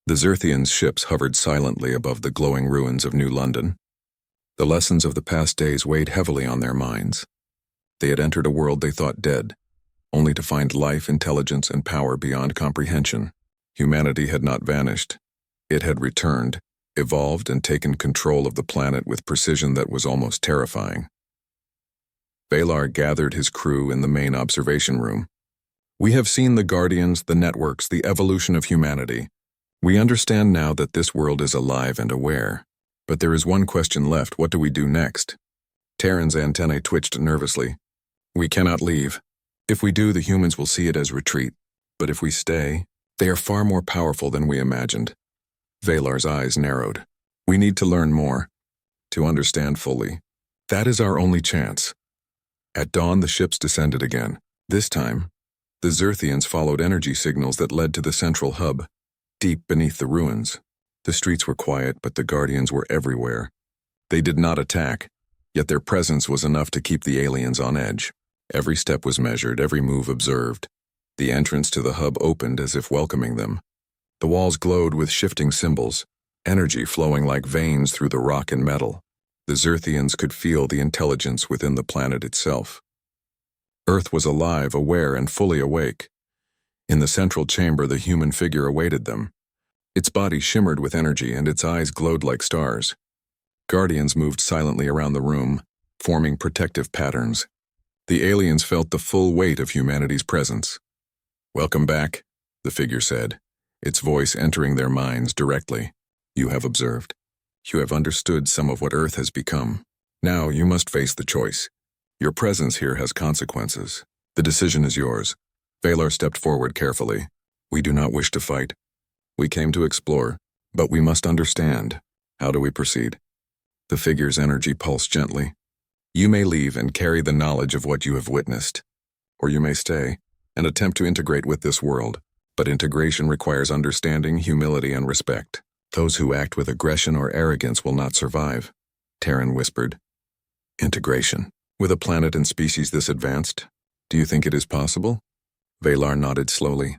The Zerthians' ships hovered silently above the glowing ruins of New London. The lessons of the past days weighed heavily on their minds. They had entered a world they thought dead, only to find life, intelligence, and power beyond comprehension. Humanity had not vanished. It had returned, evolved, and taken control of the planet with precision that was almost terrifying. Valar gathered his crew in the main observation room. "We have seen the Guardians, the networks, the evolution of humanity. We understand now that this world is alive and aware. But there is one question left. What do we do next?" Terran's antennae twitched nervously. "We cannot leave. If we do, the humans will see it as retreat. But if we stay, they are far more powerful than we imagined." Valar's eyes narrowed. "We need to learn more, to understand fully. That is our only chance." At dawn, the ships descended again. This time, the Zerthians followed energy signals that led to the central hub, deep beneath the ruins. The streets were quiet, but the Guardians were everywhere. They did not attack, yet their presence was enough to keep the aliens on edge. Every step was measured, every move observed. The entrance to the hub opened as if welcoming them. The walls glowed with shifting symbols, energy flowing like veins through the rock and metal. The Zerthians could feel the intelligence within the planet itself. Earth was alive, aware, and fully awake. In the central chamber, the human figure awaited them. Its body shimmered with energy, and its eyes glowed like stars. Guardians moved silently around the room, forming protective patterns. The aliens felt the full weight of humanity's presence. "Welcome back," the figure said, its voice entering their minds directly. "You have observed. You have understood some of what Earth has become. Now you must face the choice. Your presence here has consequences. The decision is yours." Valar stepped forward carefully. "We do not wish to fight. We came to explore, but we must understand. How do we proceed?" The figure's energy pulsed gently. "You may leave and carry the knowledge of what you have witnessed. Or you may stay and attempt to integrate with this world. But integration requires understanding, humility, and respect. Those who act with aggression or arrogance will not survive," Terran whispered. "Integration? With a planet and species this advanced? Do you think it is possible?" Valar nodded slowly.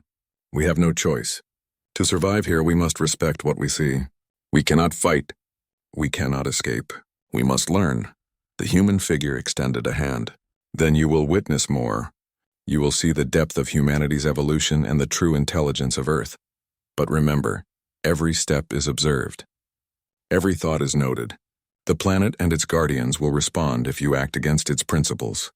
"We have no choice. To survive here, we must respect what we see. We cannot fight. We cannot escape. We must learn." The human figure extended a hand. "Then you will witness more. You will see the depth of humanity's evolution and the true intelligence of Earth. But remember, every step is observed. Every thought is noted. The planet and its guardians will respond if you act against its principles."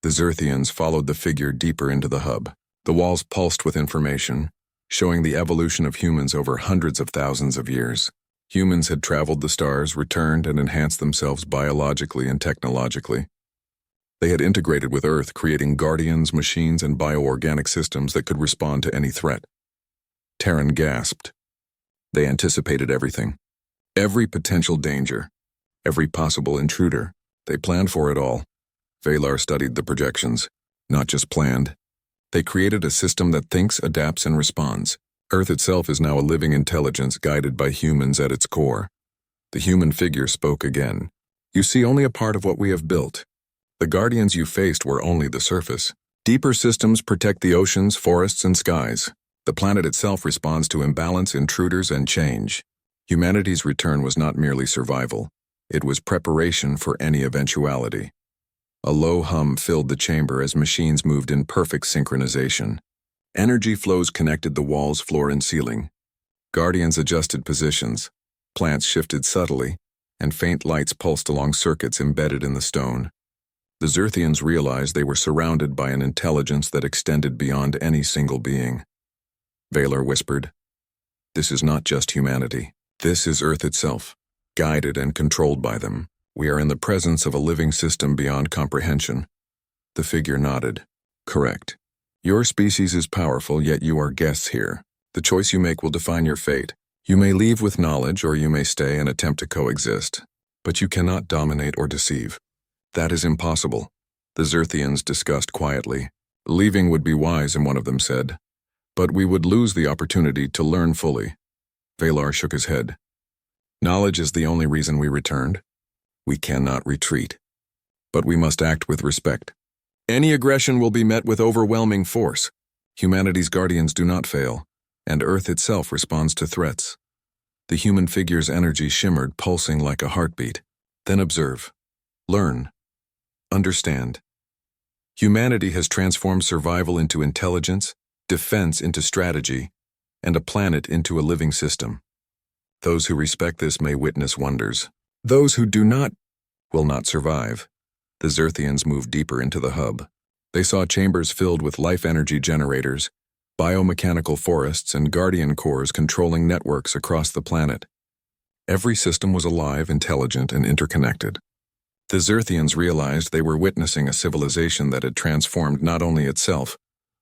The Zerthians followed the figure deeper into the hub. The walls pulsed with information, showing the evolution of humans over hundreds of thousands of years. Humans had traveled the stars, returned, and enhanced themselves biologically and technologically. They had integrated with Earth, creating guardians, machines, and bioorganic systems that could respond to any threat. Terran gasped. They anticipated everything. Every potential danger. Every possible intruder. They planned for it all. Valar studied the projections. Not just planned. They created a system that thinks, adapts, and responds. Earth itself is now a living intelligence guided by humans at its core. The human figure spoke again. "You see only a part of what we have built. The guardians you faced were only the surface. Deeper systems protect the oceans, forests, and skies. The planet itself responds to imbalance, intruders, and change. Humanity's return was not merely survival. It was preparation for any eventuality." A low hum filled the chamber as machines moved in perfect synchronization. Energy flows connected the walls, floor, and ceiling. Guardians adjusted positions. Plants shifted subtly, and faint lights pulsed along circuits embedded in the stone. The Zerthians realized they were surrounded by an intelligence that extended beyond any single being. Valar whispered, "This is not just humanity. This is Earth itself, guided and controlled by them. We are in the presence of a living system beyond comprehension." The figure nodded. "Correct. Your species is powerful, yet you are guests here. The choice you make will define your fate. You may leave with knowledge, or you may stay and attempt to coexist. But you cannot dominate or deceive. That is impossible," the Zerthians discussed quietly. "Leaving would be wise," and one of them said. "But we would lose the opportunity to learn fully." Valar shook his head. "Knowledge is the only reason we returned. We cannot retreat. But we must act with respect. Any aggression will be met with overwhelming force. Humanity's guardians do not fail. and Earth itself responds to threats. The human figure's energy shimmered, pulsing like a heartbeat. Then observe. Learn. Understand. Humanity has transformed survival into intelligence, defense into strategy, and a planet into a living system. Those who respect this may witness wonders. Those who do not will not survive. The Xerthians moved deeper into the hub. They saw chambers filled with life energy generators, biomechanical forests, and guardian cores controlling networks across the planet. Every system was alive, intelligent, and interconnected. The Xerthians realized they were witnessing a civilization that had transformed not only itself,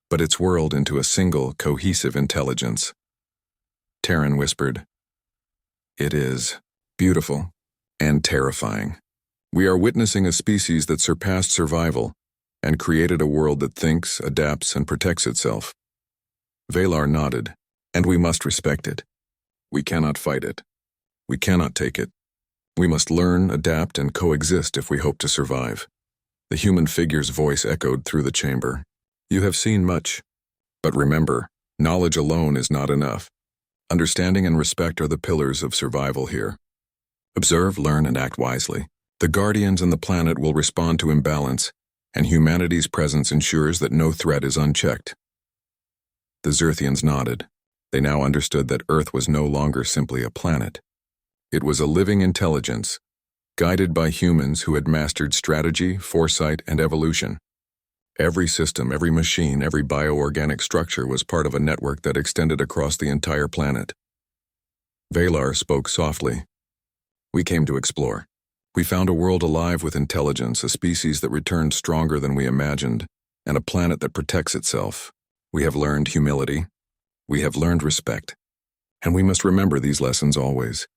but its world into a single, cohesive intelligence. Terran whispered, "It is beautiful and terrifying. We are witnessing a species that surpassed survival and created a world that thinks, adapts, and protects itself." Valar nodded, "And we must respect it. We cannot fight it. We cannot take it. We must learn, adapt, and coexist if we hope to survive." The human figure's voice echoed through the chamber. "You have seen much, but remember, knowledge alone is not enough. Understanding and respect are the pillars of survival here. Observe, learn, and act wisely. The Guardians and the planet will respond to imbalance, and humanity's presence ensures that no threat is unchecked." The Xerthians nodded. They now understood that Earth was no longer simply a planet. It was a living intelligence, guided by humans who had mastered strategy, foresight, and evolution. Every system, every machine, every bioorganic structure was part of a network that extended across the entire planet. Valar spoke softly. "We came to explore. We found a world alive with intelligence, a species that returned stronger than we imagined, and a planet that protects itself. We have learned humility. We have learned respect. And we must remember these lessons always."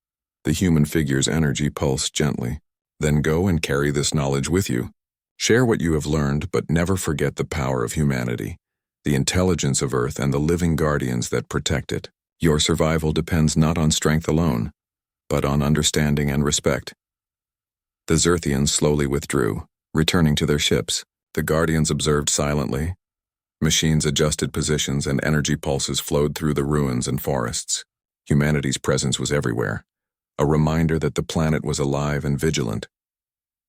The human figure's energy pulsed gently. "Then go and carry this knowledge with you. Share what you have learned, but never forget the power of humanity, the intelligence of Earth, and the living guardians that protect it. Your survival depends not on strength alone, but on understanding and respect." The Xerthians slowly withdrew, returning to their ships. The Guardians observed silently. Machines adjusted positions and energy pulses flowed through the ruins and forests. Humanity's presence was everywhere, a reminder that the planet was alive and vigilant.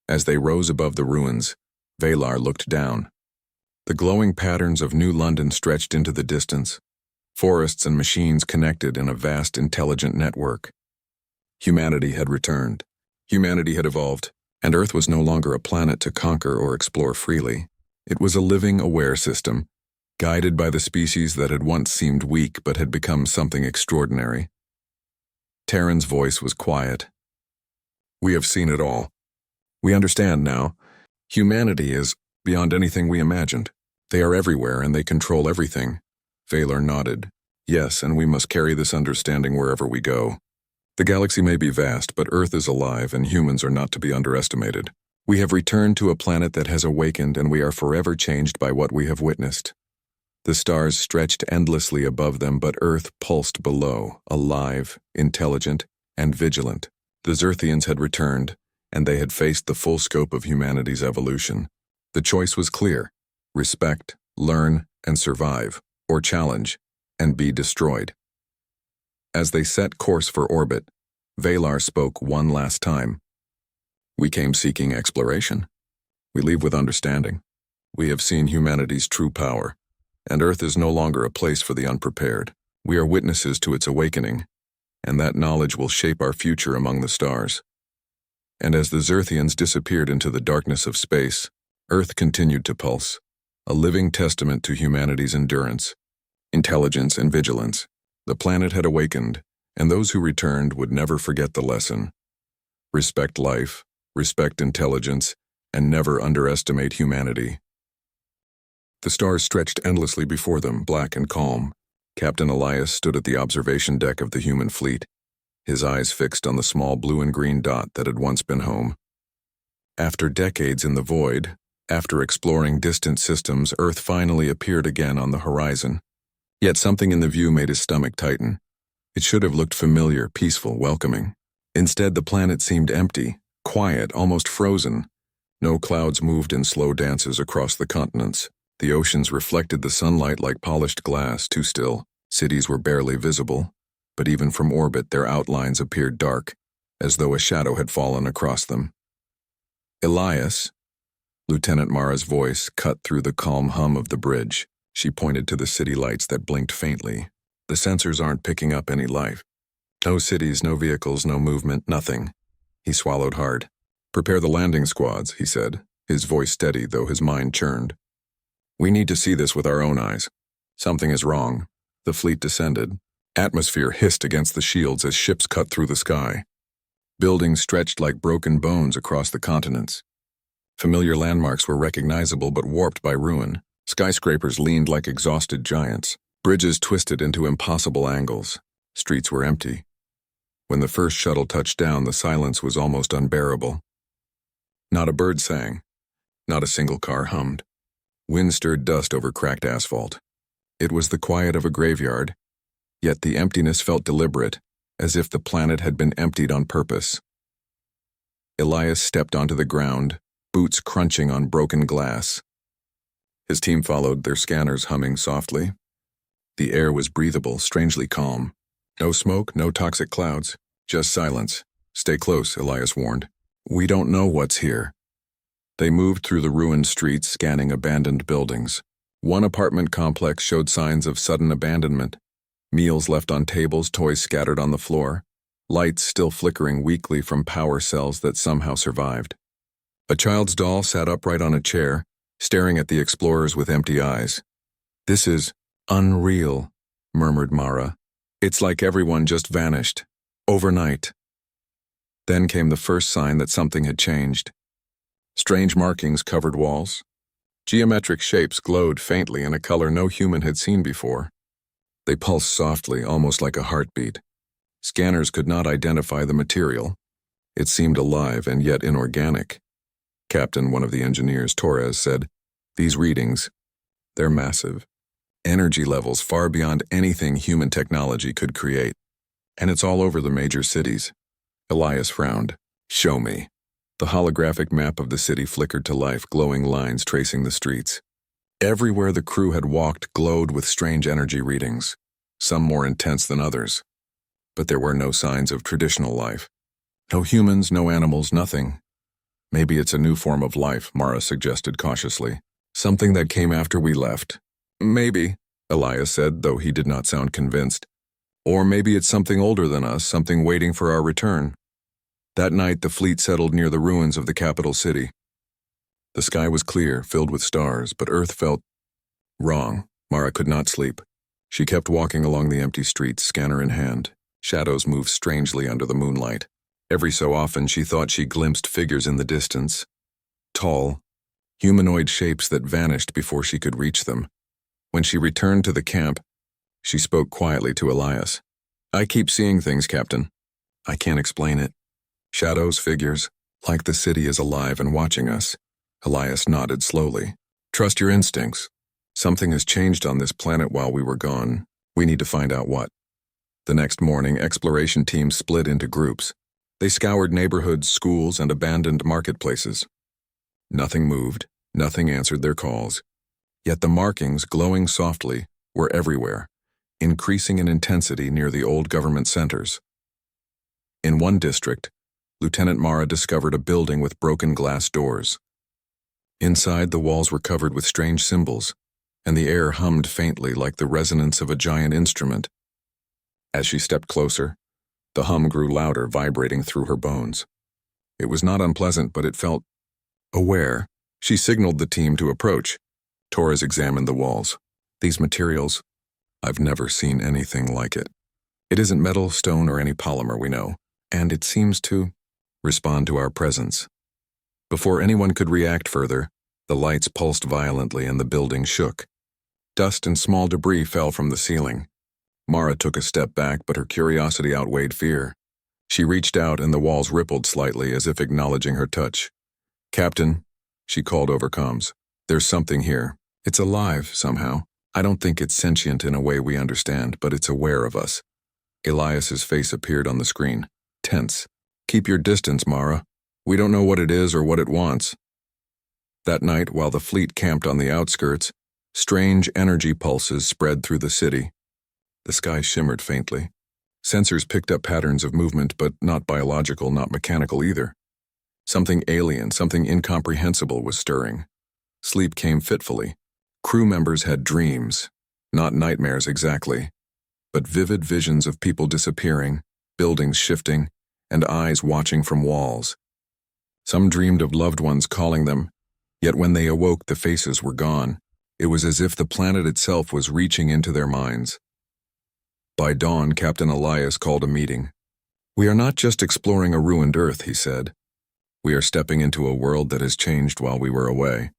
As they rose above the ruins, Valar looked down. The glowing patterns of New London stretched into the distance, forests and machines connected in a vast intelligent network. Humanity had returned. Humanity had evolved, and Earth was no longer a planet to conquer or explore freely. It was a living, aware system, guided by the species that had once seemed weak but had become something extraordinary. Terran's voice was quiet. "We have seen it all. We understand now. Humanity is beyond anything we imagined. They are everywhere and they control everything." Valar nodded. "Yes, and we must carry this understanding wherever we go. The galaxy may be vast, but Earth is alive and humans are not to be underestimated. We have returned to a planet that has awakened, and we are forever changed by what we have witnessed." The stars stretched endlessly above them, but Earth pulsed below, alive, intelligent, and vigilant. The Xerthians had returned, and they had faced the full scope of humanity's evolution. The choice was clear: respect, learn, and survive, or challenge, and be destroyed. As they set course for orbit, Valar spoke one last time. "We came seeking exploration. We leave with understanding. We have seen humanity's true power, and Earth is no longer a place for the unprepared. We are witnesses to its awakening, and that knowledge will shape our future among the stars." And as the Xerthians disappeared into the darkness of space, Earth continued to pulse, a living testament to humanity's endurance, intelligence, and vigilance. The planet had awakened, and those who returned would never forget the lesson. Respect life, respect intelligence, and never underestimate humanity. The stars stretched endlessly before them, black and calm. Captain Elias stood at the observation deck of the human fleet, his eyes fixed on the small blue and green dot that had once been home. After decades in the void, after exploring distant systems, Earth finally appeared again on the horizon. Yet something in the view made his stomach tighten. It should have looked familiar, peaceful, welcoming. Instead, the planet seemed empty, quiet, almost frozen. No clouds moved in slow dances across the continents. The oceans reflected the sunlight like polished glass, too still. Cities were barely visible, but even from orbit their outlines appeared dark, as though a shadow had fallen across them. Elias, Lieutenant Mara's voice cut through the calm hum of the bridge. She pointed to the city lights that blinked faintly. The sensors aren't picking up any life. No cities, no vehicles, no movement, nothing. He swallowed hard. Prepare the landing squads, he said, his voice steady though his mind churned. We need to see this with our own eyes. Something is wrong. The fleet descended. Atmosphere hissed against the shields as ships cut through the sky. Buildings stretched like broken bones across the continents. Familiar landmarks were recognizable but warped by ruin. Skyscrapers leaned like exhausted giants. Bridges twisted into impossible angles. Streets were empty. When the first shuttle touched down, the silence was almost unbearable. Not a bird sang. Not a single car hummed. Wind stirred dust over cracked asphalt. It was the quiet of a graveyard, yet the emptiness felt deliberate, as if the planet had been emptied on purpose. Elias stepped onto the ground, boots crunching on broken glass. His team followed, their scanners humming softly. The air was breathable, strangely calm. No smoke, no toxic clouds, just silence. Stay close, Elias warned. We don't know what's here. They moved through the ruined streets, scanning abandoned buildings. One apartment complex showed signs of sudden abandonment. Meals left on tables, toys scattered on the floor. Lights still flickering weakly from power cells that somehow survived. A child's doll sat upright on a chair, staring at the explorers with empty eyes. This is unreal, murmured Mara. It's like everyone just vanished. Overnight. Then came the first sign that something had changed. Strange markings covered walls. Geometric shapes glowed faintly in a color no human had seen before. They pulsed softly, almost like a heartbeat. Scanners could not identify the material. It seemed alive and yet inorganic. Captain, one of the engineers, Torres, said, "These readings, they're massive. Energy levels far beyond anything human technology could create. And it's all over the major cities." Elias frowned. "Show me." The holographic map of the city flickered to life, glowing lines tracing the streets. Everywhere the crew had walked glowed with strange energy readings, some more intense than others. But there were no signs of traditional life. No humans, no animals, nothing. Maybe it's a new form of life, Mara suggested cautiously. Something that came after we left. Maybe, Elias said, though he did not sound convinced. Or maybe it's something older than us, something waiting for our return. That night, the fleet settled near the ruins of the capital city. The sky was clear, filled with stars, but Earth felt wrong. Mara could not sleep. She kept walking along the empty streets, scanner in hand. Shadows moved strangely under the moonlight. Every so often, she thought she glimpsed figures in the distance. Tall, humanoid shapes that vanished before she could reach them. When she returned to the camp, she spoke quietly to Elias. "I keep seeing things, Captain. I can't explain it. Shadows, figures, like the city is alive and watching us." Elias nodded slowly. "Trust your instincts. Something has changed on this planet while we were gone. We need to find out what." The next morning, exploration teams split into groups. They scoured neighborhoods, schools, and abandoned marketplaces. Nothing moved, nothing answered their calls. Yet the markings, glowing softly, were everywhere, increasing in intensity near the old government centers. In one district, Lieutenant Mara discovered a building with broken glass doors. Inside, the walls were covered with strange symbols, and the air hummed faintly like the resonance of a giant instrument. As she stepped closer, the hum grew louder, vibrating through her bones. It was not unpleasant, but it felt aware. She signaled the team to approach. Torres examined the walls. "These materials, I've never seen anything like it. It isn't metal, stone, or any polymer we know, and it seems to respond to our presence." Before anyone could react further, the lights pulsed violently and the building shook. Dust and small debris fell from the ceiling. Mara took a step back, but her curiosity outweighed fear. She reached out and the walls rippled slightly as if acknowledging her touch. "Captain," she called over comms, "there's something here. It's alive, somehow. I don't think it's sentient in a way we understand, but it's aware of us." Elias's face appeared on the screen, tense. "Keep your distance, Mara. We don't know what it is or what it wants." That night, while the fleet camped on the outskirts, strange energy pulses spread through the city. The sky shimmered faintly. Sensors picked up patterns of movement, but not biological, not mechanical either. Something alien, something incomprehensible was stirring. Sleep came fitfully. Crew members had dreams, not nightmares exactly, but vivid visions of people disappearing, buildings shifting, and eyes watching from walls. Some dreamed of loved ones calling them, yet when they awoke the faces were gone. It was as if the planet itself was reaching into their minds. By dawn, Captain Elias called a meeting. "We are not just exploring a ruined Earth," he said. "We are stepping into a world that has changed while we were away.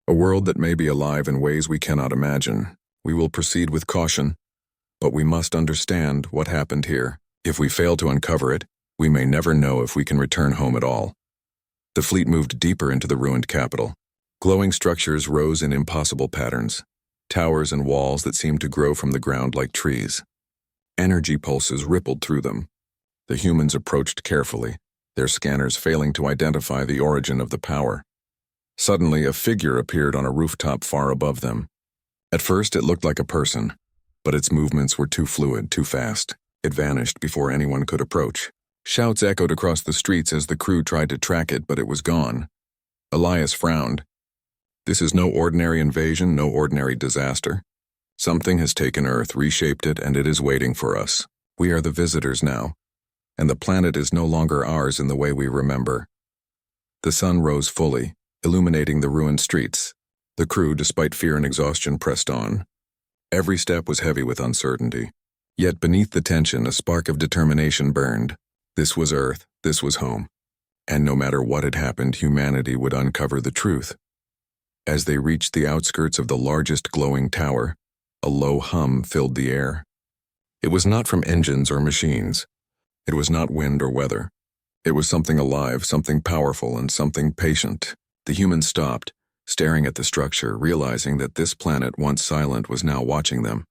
A world that may be alive in ways we cannot imagine. We will proceed with caution, but we must understand what happened here. If we fail to uncover it, we may never know if we can return home at all." The fleet moved deeper into the ruined capital. Glowing structures rose in impossible patterns, towers and walls that seemed to grow from the ground like trees. Energy pulses rippled through them. The humans approached carefully, their scanners failing to identify the origin of the power. Suddenly, a figure appeared on a rooftop far above them. At first, it looked like a person, but its movements were too fluid, too fast. It vanished before anyone could approach. Shouts echoed across the streets as the crew tried to track it, but it was gone. Elias frowned. This is no ordinary invasion, no ordinary disaster. Something has taken Earth, reshaped it, and it is waiting for us. We are the visitors now, and the planet is no longer ours in the way we remember. The sun rose fully, illuminating the ruined streets. The crew, despite fear and exhaustion, pressed on. Every step was heavy with uncertainty. Yet beneath the tension, a spark of determination burned. This was Earth, this was home. And no matter what had happened, humanity would uncover the truth. As they reached the outskirts of the largest glowing tower, a low hum filled the air. It was not from engines or machines. It was not wind or weather. It was something alive, something powerful, and something patient. The humans stopped, staring at the structure, realizing that this planet, once silent, was now watching them.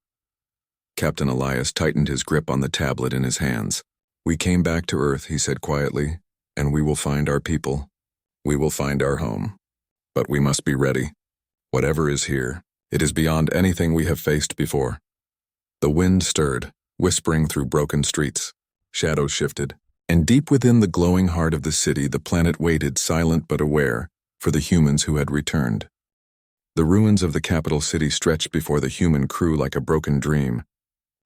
Captain Elias tightened his grip on the tablet in his hands. "We came back to Earth," he said quietly, "and we will find our people. We will find our home. But we must be ready. Whatever is here, it is beyond anything we have faced before." The wind stirred, whispering through broken streets. Shadows shifted, and deep within the glowing heart of the city, the planet waited, silent but aware, for the humans who had returned. The ruins of the capital city stretched before the human crew like a broken dream.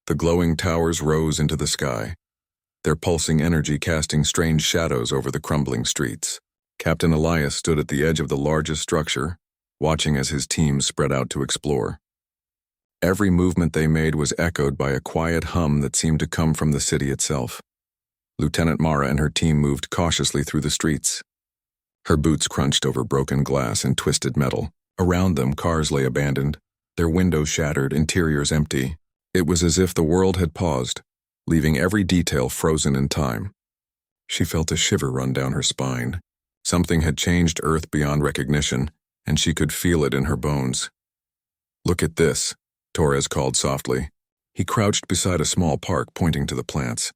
The glowing towers rose into the sky, their pulsing energy casting strange shadows over the crumbling streets. Captain Elias stood at the edge of the largest structure, watching as his team spread out to explore. Every movement they made was echoed by a quiet hum that seemed to come from the city itself. Lieutenant Mara and her team moved cautiously through the streets. Her boots crunched over broken glass and twisted metal. Around them, cars lay abandoned, their windows shattered, interiors empty. It was as if the world had paused, leaving every detail frozen in time. She felt a shiver run down her spine. Something had changed Earth beyond recognition, and she could feel it in her bones. "Look at this," Torres called softly. He crouched beside a small park, pointing to the plants.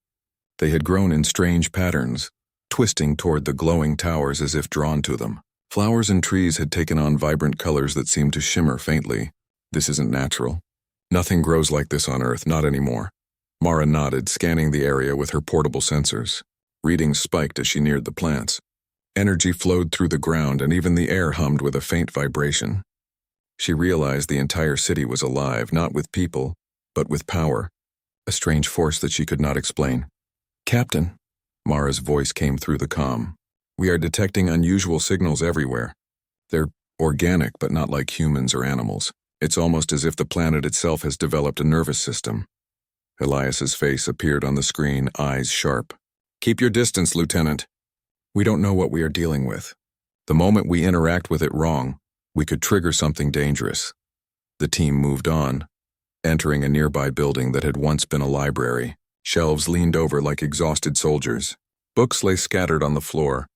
They had grown in strange patterns, twisting toward the glowing towers as if drawn to them. Flowers and trees had taken on vibrant colors that seemed to shimmer faintly. "This isn't natural. Nothing grows like this on Earth, not anymore." Mara nodded, scanning the area with her portable sensors. Readings spiked as she neared the plants. Energy flowed through the ground, and even the air hummed with a faint vibration. She realized the entire city was alive, not with people, but with power, a strange force that she could not explain. "Captain," Mara's voice came through the comm. "We are detecting unusual signals everywhere. They're organic, but not like humans or animals. It's almost as if the planet itself has developed a nervous system." Elias's face appeared on the screen, eyes sharp. "Keep your distance, Lieutenant. We don't know what we are dealing with. The moment we interact with it wrong, we could trigger something dangerous." The team moved on, entering a nearby building that had once been a library. Shelves leaned over like exhausted soldiers. Books lay scattered on the floor,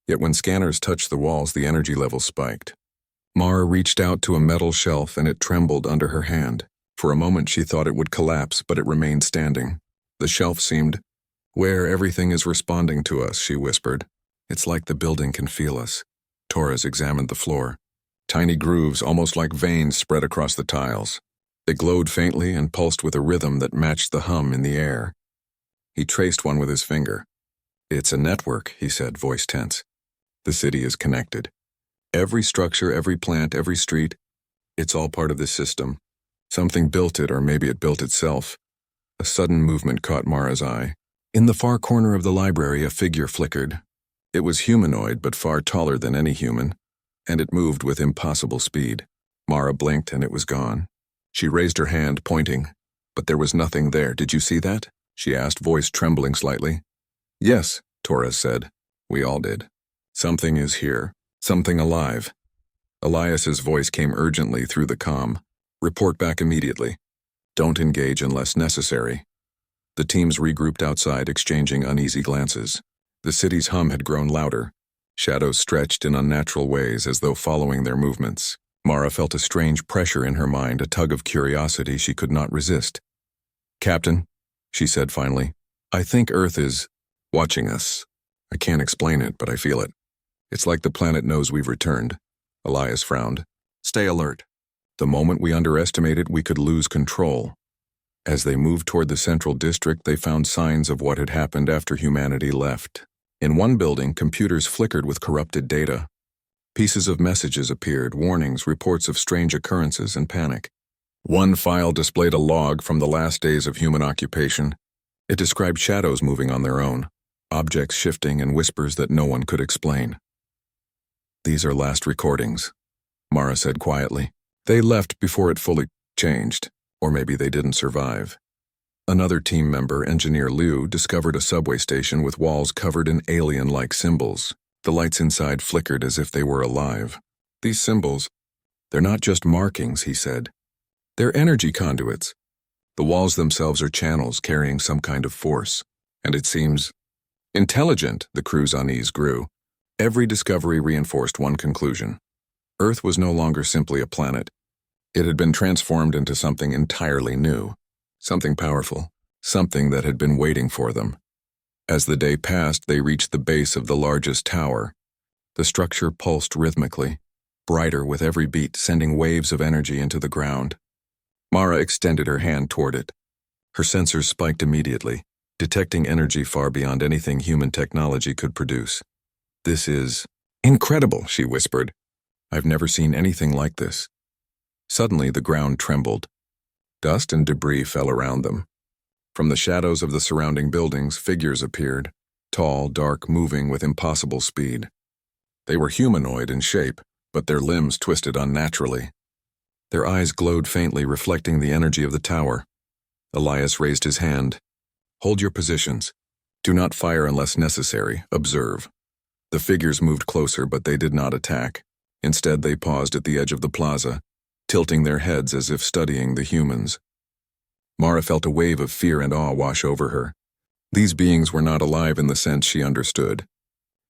yet when scanners touched the walls, the energy level spiked. Mara reached out to a metal shelf and it trembled under her hand. For a moment she thought it would collapse, but it remained standing. The shelf seemed, "Where everything is responding to us," she whispered. "It's like the building can feel us." Torres examined the floor. Tiny grooves, almost like veins, spread across the tiles. They glowed faintly and pulsed with a rhythm that matched the hum in the air. He traced one with his finger. "It's a network," he said, voice tense. "The city is connected. Every structure, every plant, every street, it's all part of this system. Something built it, or maybe it built itself." A sudden movement caught Mara's eye. In the far corner of the library, a figure flickered. It was humanoid, but far taller than any human, and it moved with impossible speed. Mara blinked and it was gone. She raised her hand, pointing, but there was nothing there. "Did you see that?" she asked, voice trembling slightly. "Yes," Torres said. "We all did. Something is here. Something alive." Elias's voice came urgently through the comm. "Report back immediately. Don't engage unless necessary." The teams regrouped outside, exchanging uneasy glances. The city's hum had grown louder. Shadows stretched in unnatural ways as though following their movements. Mara felt a strange pressure in her mind, a tug of curiosity she could not resist. "Captain," she said finally, "I think Earth is watching us. I can't explain it, but I feel it. It's like the planet knows we've returned." Elias frowned. "Stay alert. The moment we underestimate it, we could lose control." As they moved toward the central district, they found signs of what had happened after humanity left. In one building, computers flickered with corrupted data. Pieces of messages appeared, warnings, reports of strange occurrences, and panic. One file displayed a log from the last days of human occupation. It described shadows moving on their own, objects shifting, and whispers that no one could explain. "These are last recordings," Mara said quietly. "They left before it fully changed, or maybe they didn't survive." Another team member, Engineer Liu, discovered a subway station with walls covered in alien-like symbols. The lights inside flickered as if they were alive. "These symbols, they're not just markings," he said. "They're energy conduits. The walls themselves are channels carrying some kind of force. And it seems intelligent." The crew's unease grew. Every discovery reinforced one conclusion. Earth was no longer simply a planet. It had been transformed into something entirely new. Something powerful. Something that had been waiting for them. As the day passed, they reached the base of the largest tower. The structure pulsed rhythmically, brighter with every beat, sending waves of energy into the ground. Mara extended her hand toward it. Her sensors spiked immediately, detecting energy far beyond anything human technology could produce. "This is incredible," she whispered. "I've never seen anything like this." Suddenly, the ground trembled. Dust and debris fell around them. From the shadows of the surrounding buildings, figures appeared, tall, dark, moving with impossible speed. They were humanoid in shape, but their limbs twisted unnaturally. Their eyes glowed faintly, reflecting the energy of the tower. Elias raised his hand. "Hold your positions. Do not fire unless necessary. Observe." The figures moved closer, but they did not attack. Instead, they paused at the edge of the plaza, tilting their heads as if studying the humans. Mara felt a wave of fear and awe wash over her. These beings were not alive in the sense she understood.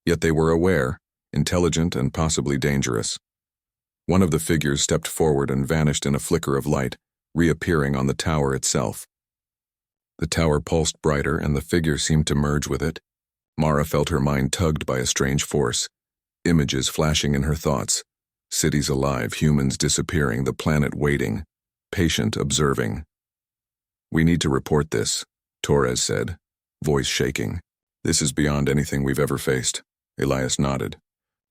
Yet they were aware, intelligent, and possibly dangerous. One of the figures stepped forward and vanished in a flicker of light, reappearing on the tower itself. The tower pulsed brighter, and the figure seemed to merge with it. Mara felt her mind tugged by a strange force, images flashing in her thoughts. Cities alive, humans disappearing, the planet waiting, patient, observing. "We need to report this," Torres said, voice shaking. "This is beyond anything we've ever faced." Elias nodded.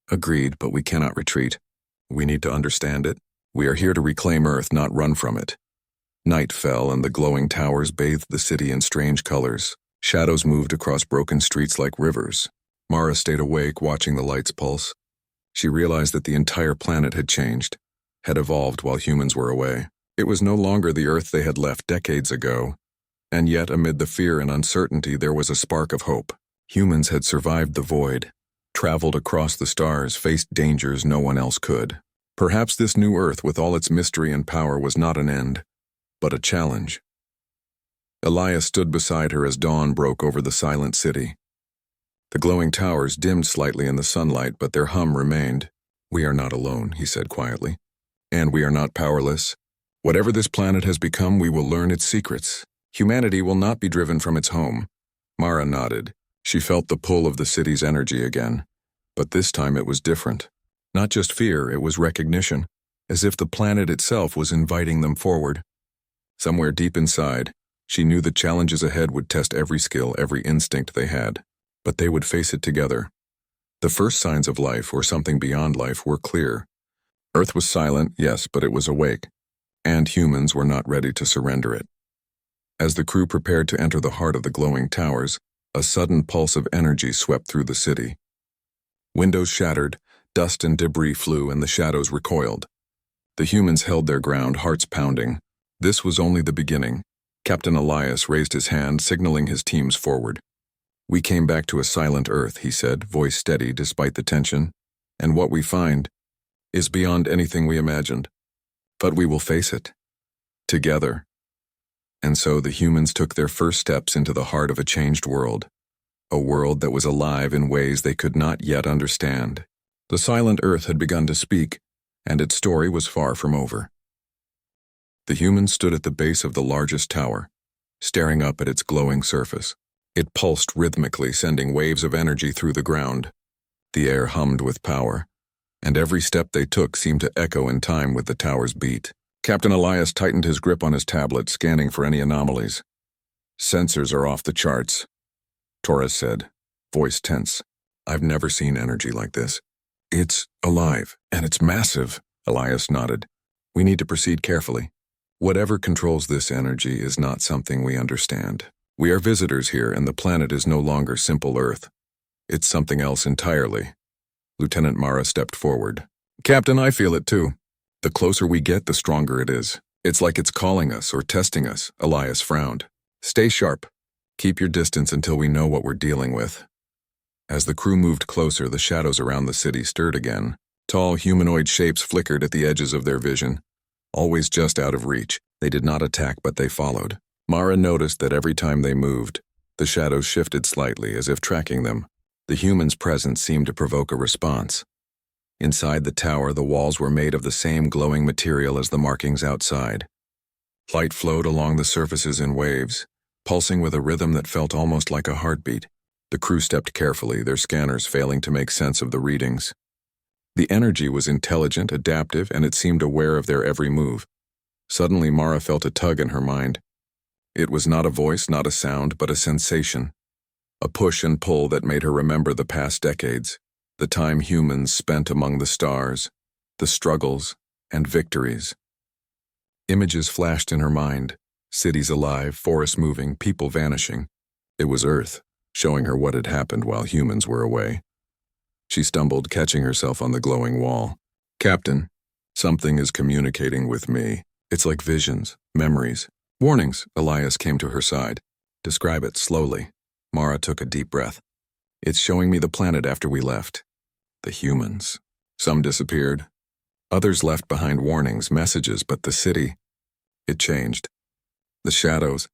"Agreed, but we cannot retreat. We need to understand it. We are here to reclaim Earth, not run from it." Night fell, and the glowing towers bathed the city in strange colors. Shadows moved across broken streets like rivers. Mara stayed awake, watching the lights pulse. She realized that the entire planet had changed, had evolved while humans were away. It was no longer the Earth they had left decades ago, and yet amid the fear and uncertainty there was a spark of hope. Humans had survived the void, traveled across the stars, faced dangers no one else could. Perhaps this new Earth with all its mystery and power was not an end, but a challenge. Elias stood beside her as dawn broke over the silent city. The glowing towers dimmed slightly in the sunlight, but their hum remained. "We are not alone," he said quietly. "And we are not powerless. Whatever this planet has become, we will learn its secrets. Humanity will not be driven from its home." Mara nodded. She felt the pull of the city's energy again. But this time it was different. Not just fear, it was recognition, as if the planet itself was inviting them forward. Somewhere deep inside, she knew the challenges ahead would test every skill, every instinct they had. But they would face it together. The first signs of life, or something beyond life, were clear. Earth was silent, yes, but it was awake. And humans were not ready to surrender it. As the crew prepared to enter the heart of the glowing towers, a sudden pulse of energy swept through the city. Windows shattered, dust and debris flew, and the shadows recoiled. The humans held their ground, hearts pounding. This was only the beginning. Captain Elias raised his hand, signaling his teams forward. "We came back to a silent Earth," he said, voice steady despite the tension. "And what we find is beyond anything we imagined. But we will face it. Together." And so the humans took their first steps into the heart of a changed world. A world that was alive in ways they could not yet understand. The silent Earth had begun to speak, and its story was far from over. The humans stood at the base of the largest tower, staring up at its glowing surface. It pulsed rhythmically, sending waves of energy through the ground. The air hummed with power, and every step they took seemed to echo in time with the tower's beat. Captain Elias tightened his grip on his tablet, scanning for any anomalies. "Sensors are off the charts," Torres said, voice tense. "I've never seen energy like this." "It's alive, and it's massive," Elias nodded. "We need to proceed carefully. Whatever controls this energy is not something we understand. We are visitors here, and the planet is no longer simple Earth. It's something else entirely." Lieutenant Mara stepped forward. "Captain, I feel it too. The closer we get, the stronger it is. It's like it's calling us or testing us." Elias frowned. "Stay sharp. Keep your distance until we know what we're dealing with." As the crew moved closer, the shadows around the city stirred again. Tall humanoid shapes flickered at the edges of their vision. Always just out of reach, they did not attack, but they followed. Mara noticed that every time they moved, the shadows shifted slightly, as if tracking them. The human's presence seemed to provoke a response. Inside the tower, the walls were made of the same glowing material as the markings outside. Light flowed along the surfaces in waves, pulsing with a rhythm that felt almost like a heartbeat. The crew stepped carefully, their scanners failing to make sense of the readings. The energy was intelligent, adaptive, and it seemed aware of their every move. Suddenly, Mara felt a tug in her mind. It was not a voice, not a sound, but a sensation. A push and pull that made her remember the past decades, the time humans spent among the stars, the struggles and victories. Images flashed in her mind, cities alive, forests moving, people vanishing. It was Earth, showing her what had happened while humans were away. She stumbled, catching herself on the glowing wall. "Captain, something is communicating with me. It's like visions, memories, warnings." Elias came to her side. "Describe it slowly." Mara took a deep breath. "It's showing me the planet after we left. The humans. Some disappeared. Others left behind warnings, messages, but the city, it changed. The shadows,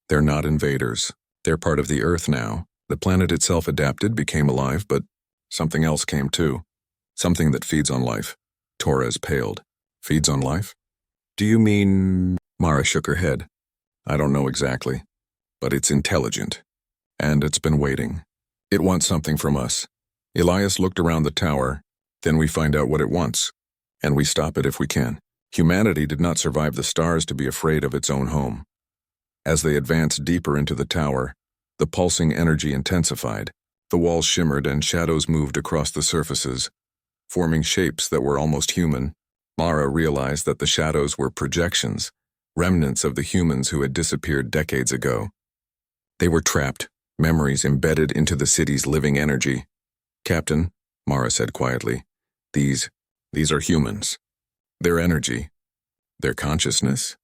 they're not invaders. They're part of the Earth now. The planet itself adapted, became alive, but something else came too. Something that feeds on life." Torres paled. "Feeds on life? Do you mean?" Mara shook her head. "I don't know exactly, but it's intelligent. And it's been waiting. It wants something from us." Elias looked around the tower. "Then we find out what it wants, and we stop it if we can." Humanity did not survive the stars to be afraid of its own home. As they advanced deeper into the tower, the pulsing energy intensified. The walls shimmered and shadows moved across the surfaces, forming shapes that were almost human. Mara realized that the shadows were projections, remnants of the humans who had disappeared decades ago. They were trapped, memories embedded into the city's living energy. "Captain," Mara said quietly, these are humans. Their energy, their consciousness,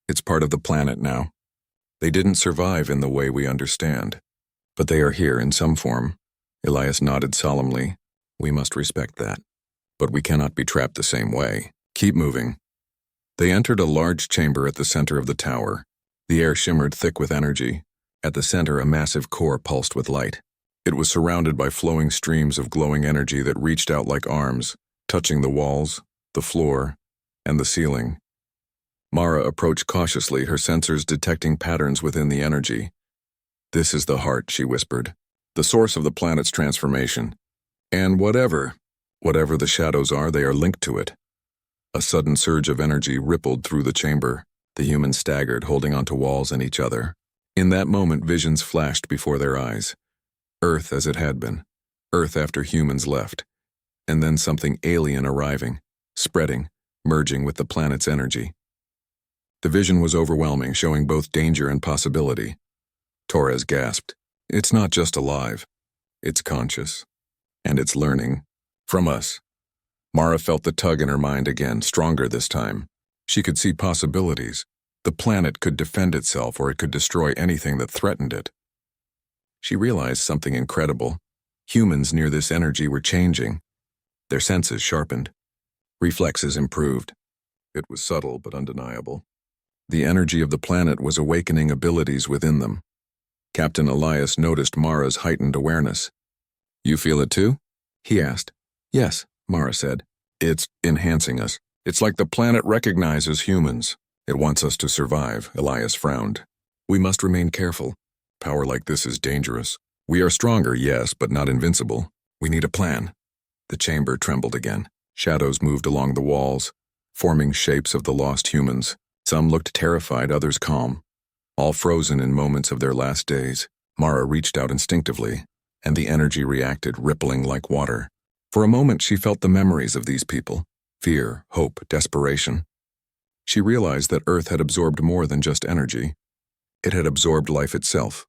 it's part of the planet now. They didn't survive in the way we understand, but they are here in some form." Elias nodded solemnly. "We must respect that, but we cannot be trapped the same way. Keep moving." They entered a large chamber at the center of the tower. The air shimmered thick with energy. At the center, a massive core pulsed with light. It was surrounded by flowing streams of glowing energy that reached out like arms, touching the walls, the floor, and the ceiling. Mara approached cautiously, her sensors detecting patterns within the energy. "This is the heart," she whispered, "the source of the planet's transformation. And whatever the shadows are, they are linked to it." A sudden surge of energy rippled through the chamber. The humans staggered, holding onto walls and each other. In that moment, visions flashed before their eyes. Earth as it had been. Earth after humans left. And then something alien arriving, spreading, merging with the planet's energy. The vision was overwhelming, showing both danger and possibility. Torres gasped. It's not just alive. It's conscious. And it's learning. From us. Mara felt the tug in her mind again, stronger this time. She could see possibilities. The planet could defend itself, or it could destroy anything that threatened it. She realized something incredible. Humans near this energy were changing. Their senses sharpened. Reflexes improved. It was subtle but undeniable. The energy of the planet was awakening abilities within them. Captain Elias noticed Mara's heightened awareness. You feel it too? He asked. Yes, Mara said. It's enhancing us. It's like the planet recognizes humans. It wants us to survive, Elias frowned. We must remain careful. Power like this is dangerous. We are stronger, yes, but not invincible. We need a plan. The chamber trembled again. Shadows moved along the walls, forming shapes of the lost humans. Some looked terrified, others calm. All frozen in moments of their last days. Mara reached out instinctively, and the energy reacted, rippling like water. For a moment she felt the memories of these people. Fear, hope, desperation. She realized that Earth had absorbed more than just energy. It had absorbed life itself.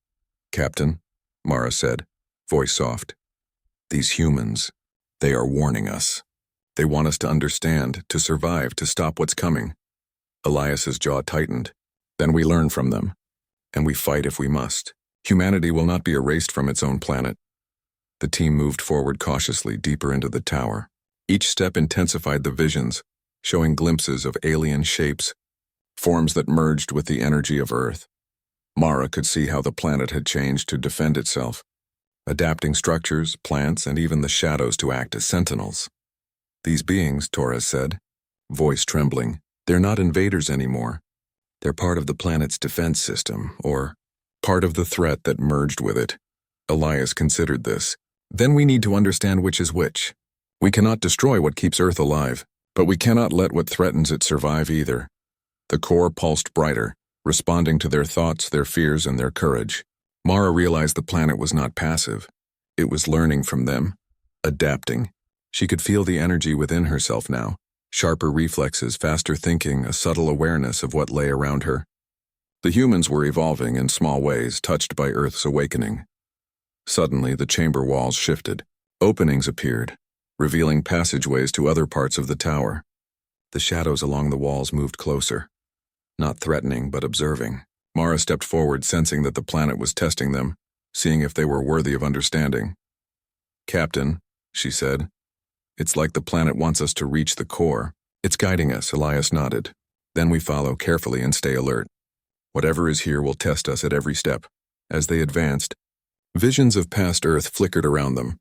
Captain, Mara said, voice soft. These humans, they are warning us. They want us to understand, to survive, to stop what's coming. Elias's jaw tightened. Then we learn from them. And we fight if we must. Humanity will not be erased from its own planet. The team moved forward cautiously, deeper into the tower. Each step intensified the visions, showing glimpses of alien shapes, forms that merged with the energy of Earth. Mara could see how the planet had changed to defend itself, adapting structures, plants, and even the shadows to act as sentinels. These beings, Torres said, voice trembling, they're not invaders anymore. They're part of the planet's defense system, or part of the threat that merged with it. Elias considered this. Then we need to understand which is which. We cannot destroy what keeps Earth alive, but we cannot let what threatens it survive either. The core pulsed brighter, responding to their thoughts, their fears, and their courage. Mara realized the planet was not passive. It was learning from them, adapting. She could feel the energy within herself now, sharper reflexes, faster thinking, a subtle awareness of what lay around her. The humans were evolving in small ways, touched by Earth's awakening. Suddenly, the chamber walls shifted. Openings appeared, revealing passageways to other parts of the tower. The shadows along the walls moved closer, not threatening but observing. Mara stepped forward, sensing that the planet was testing them, seeing if they were worthy of understanding. Captain, she said, it's like the planet wants us to reach the core. It's guiding us, Elias nodded. Then we follow carefully and stay alert. Whatever is here will test us at every step. As they advanced, visions of past Earth flickered around them.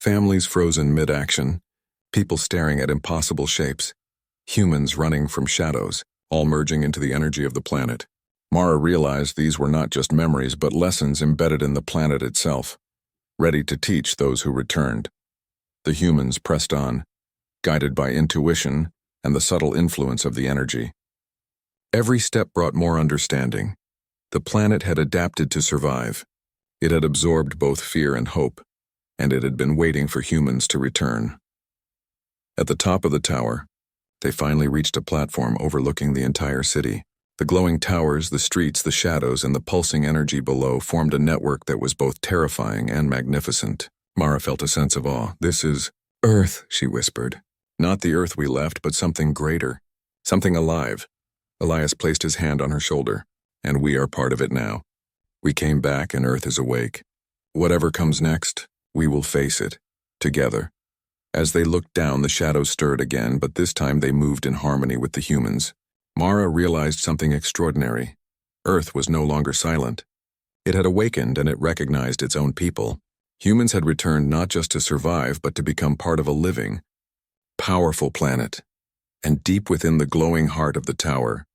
Families frozen mid-action, people staring at impossible shapes, humans running from shadows, all merging into the energy of the planet. Mara realized these were not just memories but lessons embedded in the planet itself, ready to teach those who returned. The humans pressed on, guided by intuition and the subtle influence of the energy. Every step brought more understanding. The planet had adapted to survive. It had absorbed both fear and hope, and it had been waiting for humans to return. At the top of the tower, they finally reached a platform overlooking the entire city. The glowing towers, the streets, the shadows, and the pulsing energy below formed a network that was both terrifying and magnificent. Mara felt a sense of awe. This is Earth, she whispered. Not the Earth we left, but something greater, something alive. Elias placed his hand on her shoulder. And we are part of it now. We came back and Earth is awake. Whatever comes next, we will face it, together. As they looked down, the shadows stirred again, but this time they moved in harmony with the humans. Mara realized something extraordinary. Earth was no longer silent. It had awakened and it recognized its own people. Humans had returned not just to survive, but to become part of a living, powerful planet. And deep within the glowing heart of the tower,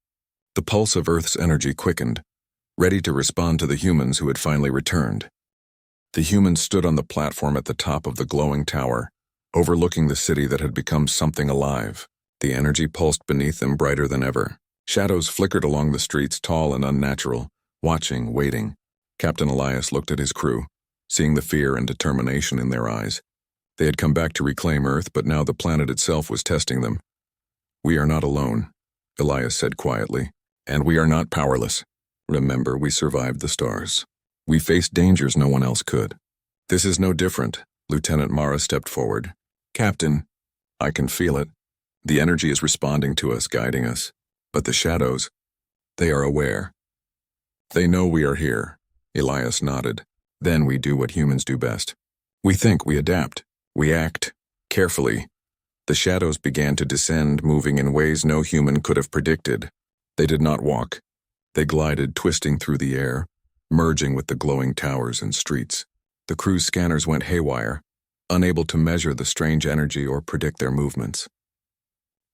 the pulse of Earth's energy quickened, ready to respond to the humans who had finally returned. The humans stood on the platform at the top of the glowing tower, overlooking the city that had become something alive. The energy pulsed beneath them brighter than ever. Shadows flickered along the streets, tall and unnatural, watching, waiting. Captain Elias looked at his crew, seeing the fear and determination in their eyes. They had come back to reclaim Earth, but now the planet itself was testing them. "We are not alone," Elias said quietly, "and we are not powerless. Remember, we survived the stars. We faced dangers no one else could." "This is no different." Lieutenant Mara stepped forward. "Captain, I can feel it. The energy is responding to us, guiding us. But the shadows, they are aware. They know we are here." Elias nodded. "Then we do what humans do best. We think, we adapt, we act carefully." The shadows began to descend, moving in ways no human could have predicted. They did not walk. They glided, twisting through the air, merging with the glowing towers and streets. The crew's scanners went haywire, unable to measure the strange energy or predict their movements.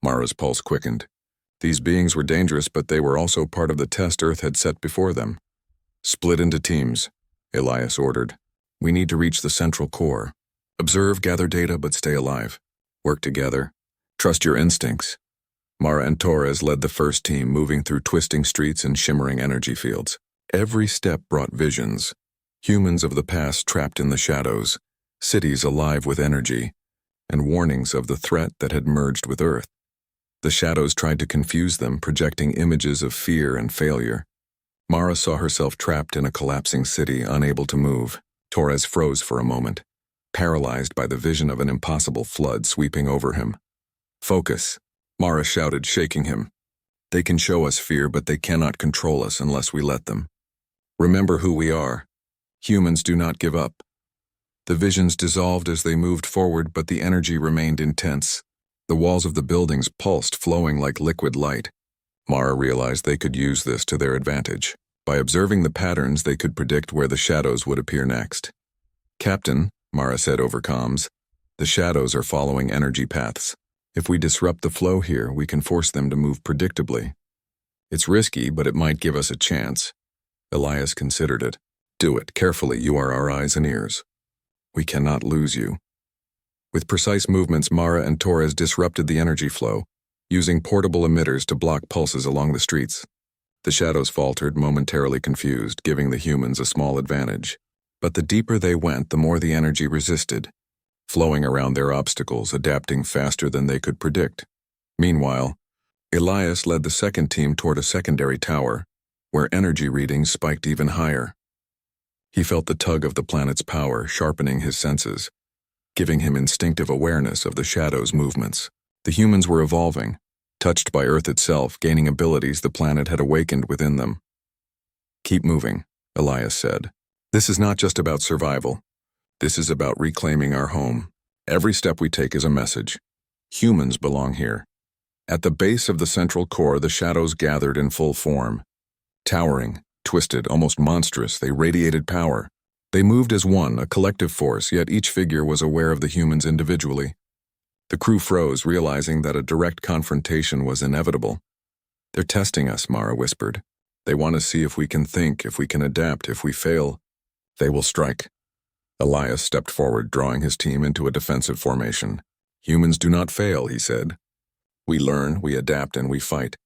Mara's pulse quickened. These beings were dangerous, but they were also part of the test Earth had set before them. "Split into teams," Elias ordered. "We need to reach the central core. Observe, gather data, but stay alive. Work together. Trust your instincts." Mara and Torres led the first team, moving through twisting streets and shimmering energy fields. Every step brought visions. Humans of the past trapped in the shadows, cities alive with energy, and warnings of the threat that had merged with Earth. The shadows tried to confuse them, projecting images of fear and failure. Mara saw herself trapped in a collapsing city, unable to move. Torres froze for a moment, paralyzed by the vision of an impossible flood sweeping over him. "Focus," Mara shouted, shaking him. "They can show us fear, but they cannot control us unless we let them. Remember who we are. Humans do not give up." The visions dissolved as they moved forward, but the energy remained intense. The walls of the buildings pulsed, flowing like liquid light. Mara realized they could use this to their advantage. By observing the patterns, they could predict where the shadows would appear next. "Captain," Mara said over comms, "the shadows are following energy paths. If we disrupt the flow here, we can force them to move predictably. It's risky, but it might give us a chance." Elias considered it. "Do it carefully. You are our eyes and ears. We cannot lose you." With precise movements, Mara and Torres disrupted the energy flow, using portable emitters to block pulses along the streets. The shadows faltered, momentarily confused, giving the humans a small advantage. But the deeper they went, the more the energy resisted, flowing around their obstacles, adapting faster than they could predict. Meanwhile, Elias led the second team toward a secondary tower, where energy readings spiked even higher. He felt the tug of the planet's power, sharpening his senses, giving him instinctive awareness of the shadows' movements. The humans were evolving, touched by Earth itself, gaining abilities the planet had awakened within them. "Keep moving," Elias said. "This is not just about survival. This is about reclaiming our home. Every step we take is a message. Humans belong here." At the base of the central core, the shadows gathered in full form. Towering, twisted, almost monstrous, they radiated power. They moved as one, a collective force, yet each figure was aware of the humans individually. The crew froze, realizing that a direct confrontation was inevitable. "They're testing us," Mara whispered. "They want to see if we can think, if we can adapt. If we fail, they will strike." Elias stepped forward, drawing his team into a defensive formation. "Humans do not fail," he said. "We learn, we adapt, and we fight.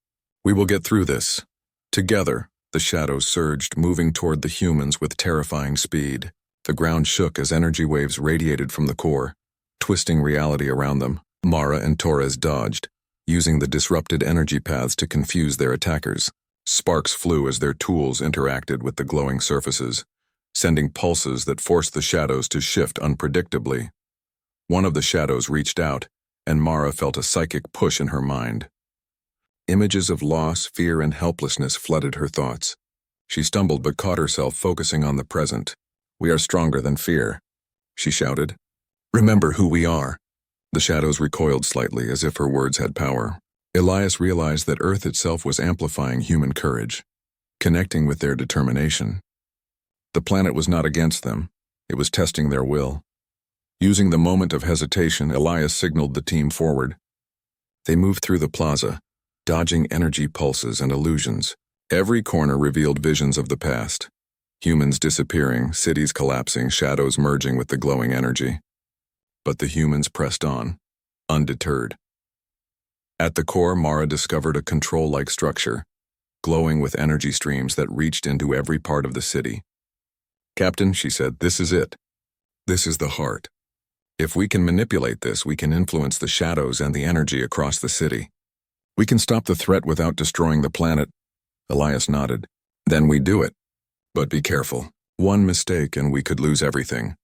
We will get through this. Together." The shadows surged, moving toward the humans with terrifying speed. The ground shook as energy waves radiated from the core, twisting reality around them. Mara and Torres dodged, using the disrupted energy paths to confuse their attackers. Sparks flew as their tools interacted with the glowing surfaces, sending pulses that forced the shadows to shift unpredictably. One of the shadows reached out, and Mara felt a psychic push in her mind. Images of loss, fear, and helplessness flooded her thoughts. She stumbled but caught herself focusing on the present. "We are stronger than fear," she shouted. "Remember who we are." The shadows recoiled slightly, as if her words had power. Elias realized that Earth itself was amplifying human courage, connecting with their determination. The planet was not against them. It was testing their will. Using the moment of hesitation, Elias signaled the team forward. They moved through the plaza, dodging energy pulses and illusions. Every corner revealed visions of the past. Humans disappearing, cities collapsing, shadows merging with the glowing energy. But the humans pressed on, undeterred. At the core, Mara discovered a control-like structure, glowing with energy streams that reached into every part of the city. "Captain," she said, "this is it. This is the heart. If we can manipulate this, we can influence the shadows and the energy across the city. We can stop the threat without destroying the planet." Elias nodded. "Then we do it. But be careful. One mistake and we could lose everything."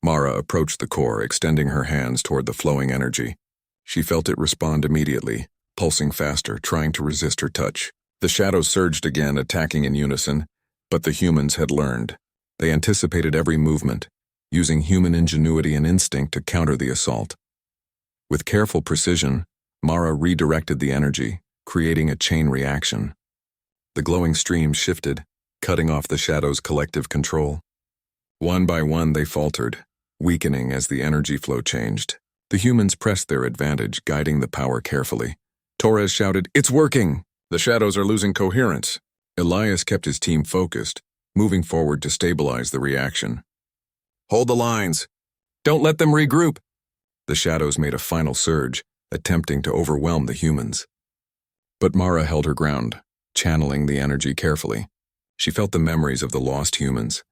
Mara approached the core, extending her hands toward the flowing energy. She felt it respond immediately, pulsing faster, trying to resist her touch. The shadows surged again, attacking in unison, but the humans had learned. They anticipated every movement, using human ingenuity and instinct to counter the assault. With careful precision, Mara redirected the energy, creating a chain reaction. The glowing streams shifted, cutting off the shadows' collective control. One by one they faltered, weakening as the energy flow changed. The humans pressed their advantage, guiding the power carefully. Torres shouted, "It's working! The shadows are losing coherence." Elias kept his team focused, moving forward to stabilize the reaction. "Hold the lines! Don't let them regroup!" The shadows made a final surge, attempting to overwhelm the humans. But Mara held her ground, channeling the energy carefully. She felt the memories of the lost humans,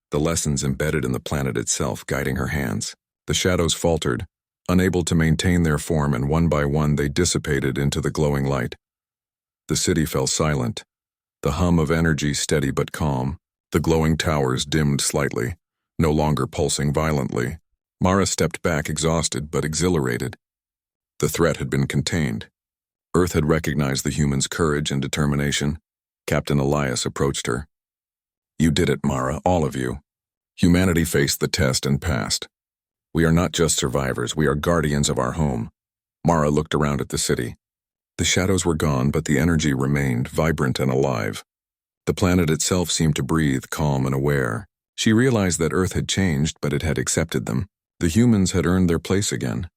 the lessons embedded in the planet itself guiding her hands. The shadows faltered, unable to maintain their form, and one by one they dissipated into the glowing light. The city fell silent, the hum of energy steady but calm. The glowing towers dimmed slightly, no longer pulsing violently. Mara stepped back, exhausted but exhilarated. The threat had been contained. Earth had recognized the humans' courage and determination. Captain Elias approached her. "You did it, Mara, all of you. Humanity faced the test and passed. We are not just survivors, we are guardians of our home." Mara looked around at the city. The shadows were gone, but the energy remained, vibrant and alive. The planet itself seemed to breathe, calm and aware. She realized that Earth had changed, but it had accepted them. The humans had earned their place again.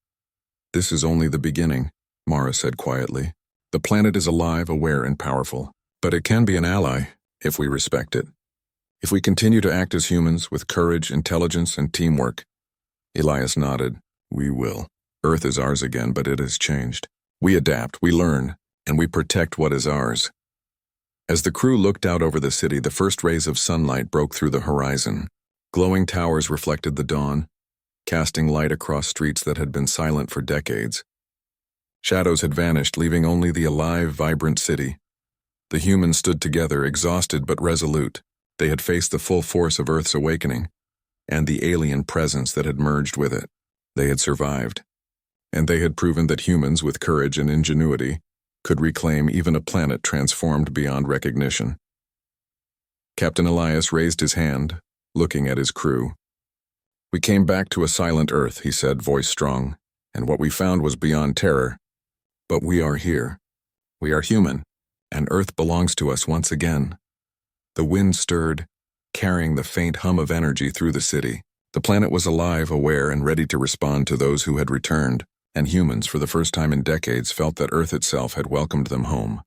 "This is only the beginning," Mara said quietly. "The planet is alive, aware, and powerful, but it can be an ally if we respect it. If we continue to act as humans with courage, intelligence, and teamwork." Elias nodded. "We will. Earth is ours again, but it has changed. We adapt, we learn, and we protect what is ours." As the crew looked out over the city, the first rays of sunlight broke through the horizon. Glowing towers reflected the dawn, casting light across streets that had been silent for decades. Shadows had vanished, leaving only the alive, vibrant city. The humans stood together, exhausted but resolute. They had faced the full force of Earth's awakening, and the alien presence that had merged with it. They had survived, and they had proven that humans with courage and ingenuity could reclaim even a planet transformed beyond recognition. Captain Elias raised his hand, looking at his crew. "We came back to a silent Earth," he said, voice strong, "and what we found was beyond terror. But we are here. We are human, and Earth belongs to us once again." The wind stirred, carrying the faint hum of energy through the city. The planet was alive, aware, and ready to respond to those who had returned, and humans, for the first time in decades, felt that Earth itself had welcomed them home.